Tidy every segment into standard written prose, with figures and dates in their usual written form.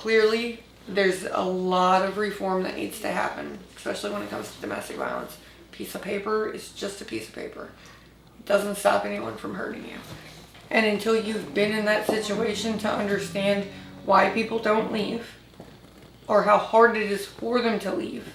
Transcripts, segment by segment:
clearly there's a lot of reform that needs to happen, especially when it comes to domestic violence. Piece of paper is just a piece of paper. It doesn't stop anyone from hurting you. And until you've been in that situation to understand why people don't leave or how hard it is for them to leave,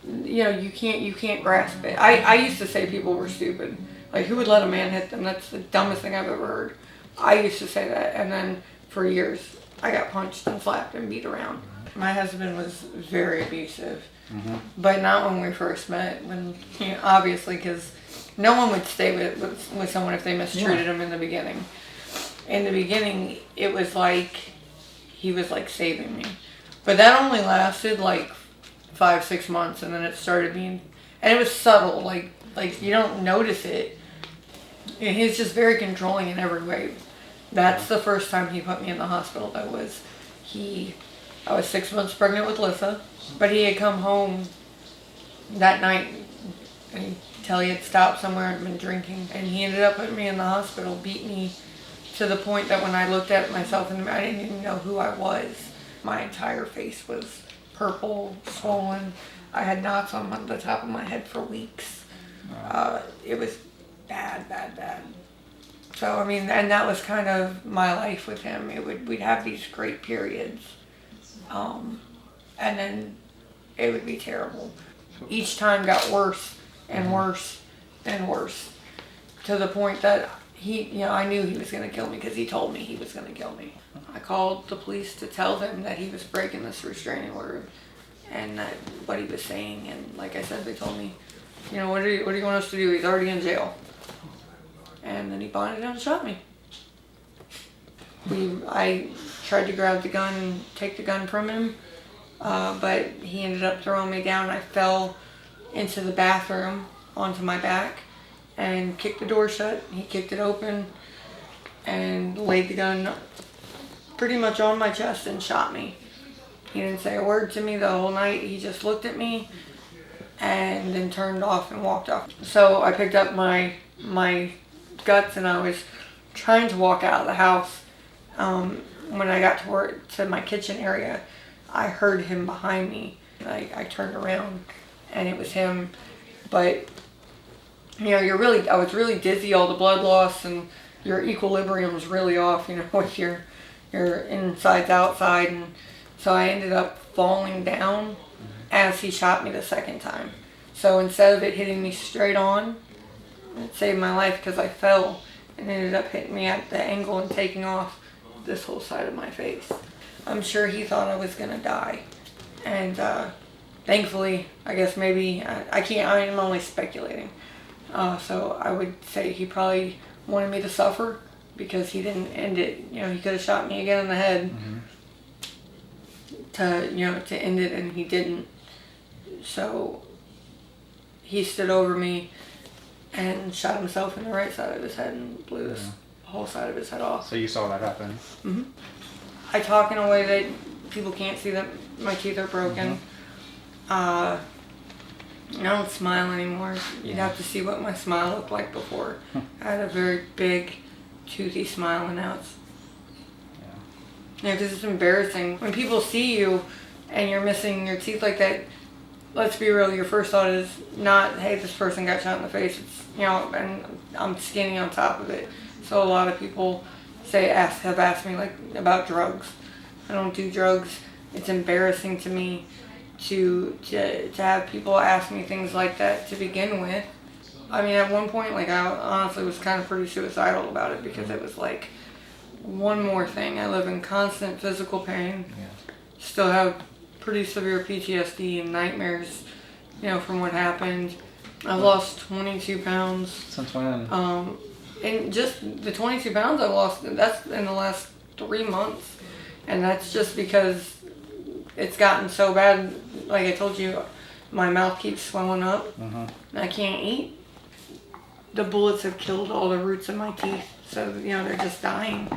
you know, you can't grasp it. I used to say people were stupid. Like, who would let a man hit them? That's the dumbest thing I've ever heard. I used to say that, and then for years I got punched and slapped and beat around. My husband was very abusive, but not when we first met. When, you know, obviously, because no one would stay with someone if they mistreated him in the beginning. In the beginning, it was like he was like saving me, but that only lasted like 5-6 months, and then it started being, and it was subtle. Like you don't notice it. And he's just very controlling in every way. That's the first time he put me in the hospital. I was 6 months pregnant with Lissa, but he had come home that night until he had stopped somewhere and been drinking, and he ended up putting me in the hospital, beat me to the point that when I looked at myself in the mirror, I didn't even know who I was. My entire face was purple, swollen. I had knots on the top of my head for weeks. It was bad. So, I mean, and that was kind of my life with him. We'd have these great periods, and then it would be terrible. Each time got worse and worse and worse, to the point that I knew he was going to kill me because he told me he was going to kill me. I called the police to tell them that he was breaking this restraining order and that what he was saying, and like I said, they told me, you know, what do you want us to do? He's already in jail. And then he bonded and shot me. I tried to grab the gun and take the gun from him, but he ended up throwing me down. I fell into the bathroom onto my back and kicked the door shut. He kicked it open and laid the gun pretty much on my chest and shot me. He didn't say a word to me the whole night. He just looked at me and then turned off and walked off. So I picked up my guts and I was trying to walk out of the house. When I got to my kitchen area, I heard him behind me. I turned around and it was him. But you know, I was really dizzy, all the blood loss, and your equilibrium was really off, you know, with your insides outside, and so I ended up falling down as he shot me the second time. So instead of it hitting me straight on, it saved my life because I fell and ended up hitting me at the angle and taking off this whole side of my face. I'm sure he thought I was gonna die, and thankfully, I guess maybe I'm only speculating. So I would say he probably wanted me to suffer because he didn't end it. You know, he could have shot me again in the head to end it, and he didn't. So he stood over me and shot himself in the right side of his head and blew this whole side of his head off. So you saw that happen? Mm-hmm. I talk in a way that people can't see that my teeth are broken. I don't smile anymore. You'd have to see what my smile looked like before. I had a very big, toothy smile, and now it's... Yeah, because it's embarrassing. When people see you and you're missing your teeth like that, let's be real, your first thought is not, hey, this person got shot in the face. It's, you know, and I'm skinny on top of it. So a lot of people have asked me, like, about drugs. I don't do drugs. It's embarrassing to me to have people ask me things like that to begin with. I mean, at one point, like, I honestly was kind of pretty suicidal about it because it was like, one more thing. I live in constant physical pain. Still have pretty severe PTSD and nightmares, you know, from what happened. I've lost 22 pounds. Since when? And just the 22 pounds I lost, that's in the last 3 months. And that's just because it's gotten so bad. Like I told you, my mouth keeps swelling up. And I can't eat. The bullets have killed all the roots in my teeth. So, you know, they're just dying.